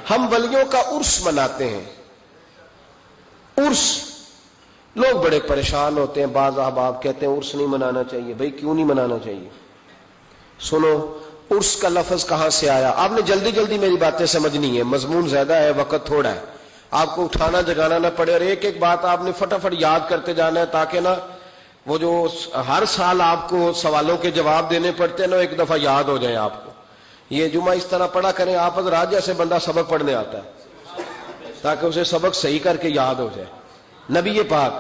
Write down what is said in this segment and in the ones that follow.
ہم ولیوں کا عرس مناتے ہیں. عرس لوگ بڑے پریشان ہوتے ہیں. بعض احباب کہتے ہیں عرس نہیں منانا چاہیے. بھئی کیوں نہیں منانا چاہیے؟ سنو, عرس کا لفظ کہاں سے آیا. آپ نے جلدی جلدی میری باتیں سمجھنی ہے, مضمون زیادہ ہے, وقت تھوڑا ہے. آپ کو اٹھانا جگانا نہ پڑے, اور ایک ایک بات آپ نے فٹافٹ یاد کرتے جانا ہے, تاکہ نا وہ جو ہر سال آپ کو سوالوں کے جواب دینے پڑتے ہیں نا, ایک دفعہ یاد ہو جائیں آپ کو. یہ جمعہ اس طرح پڑھا کریں آپ حضرات جیسے بندہ سبق پڑھنے آتا ہے, تاکہ اسے سبق صحیح کر کے یاد ہو جائے. نبی پاک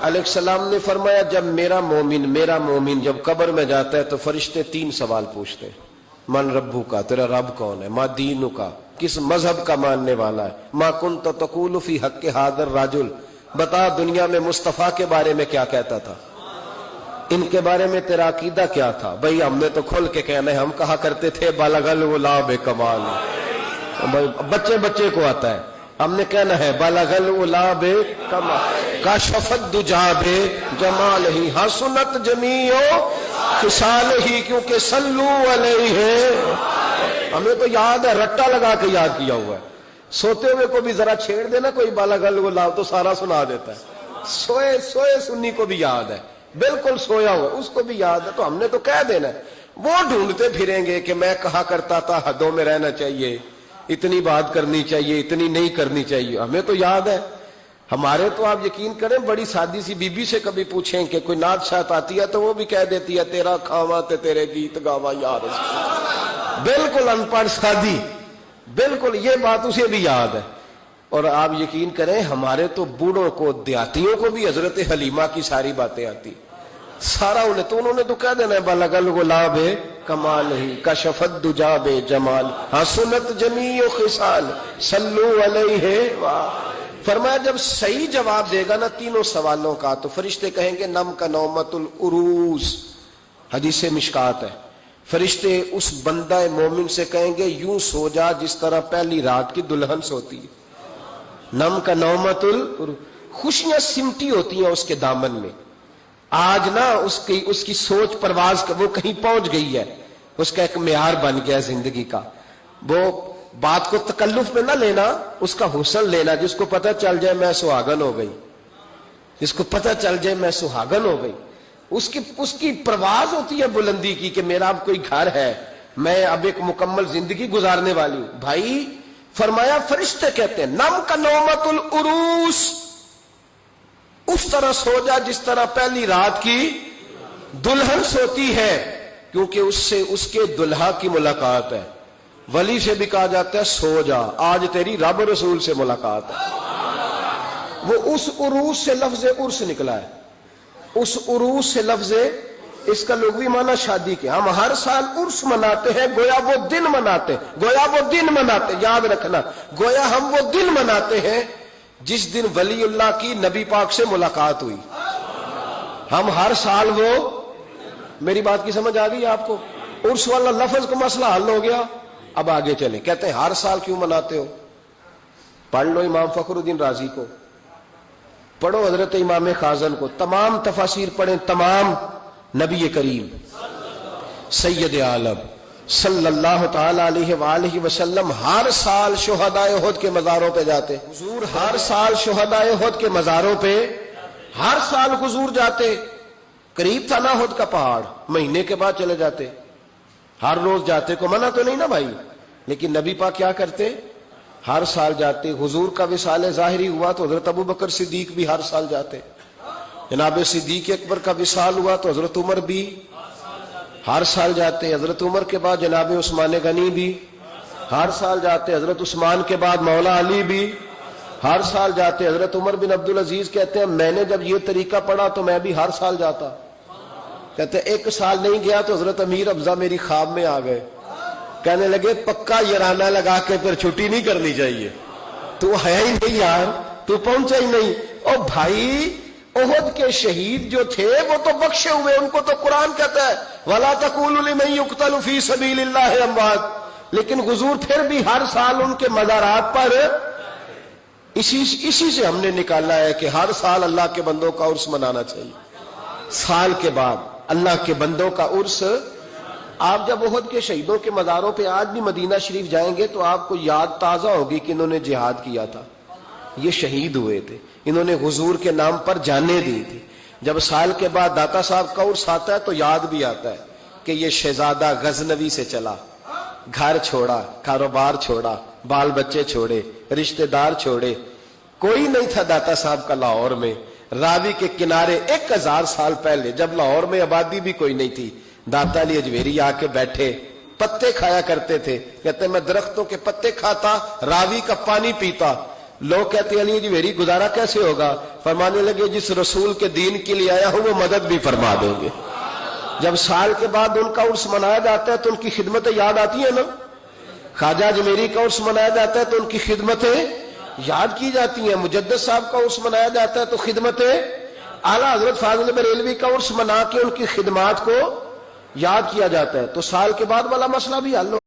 علیہ السلام نے فرمایا, جب میرا مومن جب قبر میں جاتا ہے تو فرشتے 3 سوال پوچھتے ہیں. من ربو کا, تیرا رب کون ہے؟ ما دینو کا, کس مذہب کا ماننے والا ہے؟ ما کنت تقول فی حق حاضر راجل, بتا دنیا میں مصطفیٰ کے بارے میں کیا کہتا تھا, ان کے بارے میں تیرا عقیدہ کیا تھا؟ بھئی ہم نے تو کھل کے کہنا ہے, ہم کہا کرتے تھے بالغ الغلام کمال. بچے کو آتا ہے, ہم نے کہنا ہے بالغ الغلام کمال, کاشف الدجا بجمال ہی, حسنت جمیع خصال ہی, کیونکہ صلو علیہ. ہمیں تو یاد ہے, رٹا لگا کے یاد کیا ہوا ہے. سوتے ہوئے کو بھی ذرا چھیڑ دینا کوئی بالغ الغلام تو سارا سنا دیتا ہے. سوئے سنی کو بھی یاد ہے, بالکل سویا ہوا اس کو بھی یاد ہے. تو ہم نے تو کہہ دینا ہے. وہ ڈھونڈتے پھریں گے کہ میں کہا کرتا تھا حدوں میں رہنا چاہیے, اتنی بات کرنی چاہیے, اتنی نہیں کرنی چاہیے. ہمیں تو یاد ہے. ہمارے تو آپ یقین کریں, بڑی سادی سی بی بی سے کبھی پوچھیں کہ کوئی نعت شاعت آتی ہے تو وہ بھی کہہ دیتی ہے تیرا کھاواں تے تیرے گیت گاواں یا رسول. بالکل ان پڑھ سادی, بالکل یہ بات اسے بھی یاد ہے. اور آپ یقین کریں ہمارے تو بوڑھوں کو, دیہاتیوں کو بھی حضرت حلیمہ کی ساری باتیں آتی, سارا انہوں نے تو کہہ دینا ہے بالغ الغلام کمال ہی, کشف الدجا بجمال, حسنت جمیع خصال صلو علیہ. فرمایا جب صحیح جواب دے گا نا 3 سوالوں کا تو فرشتے کہیں گے نم کا نومت العروس. حدیث مشکات ہے. فرشتے اس بندہ مومن سے کہیں گے یوں سو جا جس طرح پہلی رات کی دلہن سوتی ہے. نم کا نومت خوشیاں سمٹی ہوتی ہیں اس کے دامن میں. آج نا اس کی سوچ پرواز کا وہ کہیں پہنچ گئی ہے, اس کا ایک معیار بن گیا زندگی کا. وہ بات کو تکلف میں نہ لینا, اس کا حسن لینا. جس کو پتہ چل جائے میں سہاگن ہو گئی, جس کو پتہ چل جائے میں سہاگن ہو گئی, اس کی پرواز ہوتی ہے بلندی کی کہ میرا اب کوئی گھر ہے, میں اب ایک مکمل زندگی گزارنے والی ہوں. بھائی فرمایا فرشتے کہتے ہیں نم کا نومت العروس, اس طرح سو جا جس طرح پہلی رات کی دلہن سوتی ہے, کیونکہ اس سے اس کے دلہا کی ملاقات ہے. ولی سے بھی کہا جاتا ہے سو جا, آج تیری رب رسول سے ملاقات ہے. وہ اس عروس سے لفظ عرس نکلا ہے, اس عروس سے لفظ, اس کا لغوی معنی شادی کے. ہم ہر سال عرس مناتے ہیں, گویا وہ دن مناتے, یاد رکھنا, گویا ہم وہ دن مناتے ہیں جس دن ولی اللہ کی نبی پاک سے ملاقات ہوئی. ہم ہر سال وہ, میری بات کی سمجھ آ گئی آپ کو؟ عرس والا لفظ کا مسئلہ حل ہو گیا. اب آگے چلیں. کہتے ہیں ہر سال کیوں مناتے ہو؟ پڑھ لو امام فخر الدین رازی کو, پڑھو حضرت امام خازن کو, تمام تفاسیر پڑھیں, تمام. نبی کریم سید عالم صلی اللہ تعالی علیہ وآلہ وسلم ہر سال شہدائے احد کے مزاروں پہ جاتے. حضور ہر سال شہدائے احد کے مزاروں پہ ہر سال حضور جاتے. قریب تھا نا احد کا پہاڑ, مہینے کے بعد چلے جاتے. ہر روز جاتے کو منع تو نہیں نا بھائی, لیکن نبی پاک کیا کرتے؟ ہر سال جاتے. حضور کا وصال ظاہری ہوا تو حضرت ابو بکر صدیق بھی ہر سال جاتے. جناب صدیق اکبر کا وصال ہوا تو حضرت عمر بھی ہر سال جاتے. حضرت عمر کے بعد جناب عثمان غنی بھی ہر سال جاتے. حضرت عثمان کے بعد مولا علی بھی ہر سال جاتے. حضرت عمر بن عبدالعزیز کہتے ہیں میں نے جب یہ طریقہ پڑھا تو میں بھی ہر سال جاتا. کہتے ہیں 1 سال نہیں گیا تو حضرت امیر ابزا میری خواب میں آ گئے, کہنے لگے پکا یارانہ لگا کے پھر چھٹی نہیں کرنی چاہیے, تو ہے ہی نہیں یار, تو پہنچا ہی نہیں. او بھائی احد کے شہید جو تھے وہ تو بخشے ہوئے, ان کو تو قرآن کہتا ہے وَلَا تَقُولُوا لِمَن يُقْتَلُ فِي سَبِيلِ اللَّهِ أَمْوَاتٌ, لیکن حضور پھر بھی ہر سال ان کے مزارات پر, اسی سے ہم نے نکالا ہے کہ ہر سال اللہ کے بندوں کا عرس منانا چاہیے. سال کے بعد اللہ کے بندوں کا عرس آپ جب احد کے شہیدوں کے مزاروں پہ آج بھی مدینہ شریف جائیں گے تو آپ کو یاد تازہ ہوگی کہ انہوں نے جہاد کیا تھا، یہ شہید ہوئے تھے، انہوں نے حضور کے نام پر جانیں دی تھی۔ جب سال کے بعد داتا صاحب کا عرس آتا ہے تو یاد بھی آتا ہے کہ یہ شہزادہ غزنوی سے چلا، گھر چھوڑا، کاروبار چھوڑا، بال بچے چھوڑے، رشتہ دار چھوڑے، کوئی نہیں تھا داتا صاحب کا لاہور میں، راوی کے کنارے 1000 سال پہلے جب لاہور میں آبادی بھی کوئی نہیں تھی، داتا علی اجمیری آ کے بیٹھے، پتے کھایا کرتے تھے، کہتے میں درختوں کے پتے کھاتا، راوی کا پانی پیتا۔ لوگ کہتے علی اجمیری گزارا کیسے ہوگا؟ فرمانے لگے جس رسول کے دین کے لیے آیا ہوں وہ مدد بھی فرما دیں گے۔ جب سال کے بعد ان کا عرس منایا جاتا ہے تو ان کی خدمتیں یاد آتی ہیں نا، خواجہ اجمیری کا عرس منایا جاتا ہے تو ان کی خدمتیں یاد کی جاتی ہیں، مجدد صاحب کا عرس منایا جاتا ہے تو خدمتیں، اعلیٰ حضرت فاضل بریلوی کا عرس منا کے ان کی خدمات کو یاد کیا جاتا ہے، تو سال کے بعد والا مسئلہ بھی حل ہو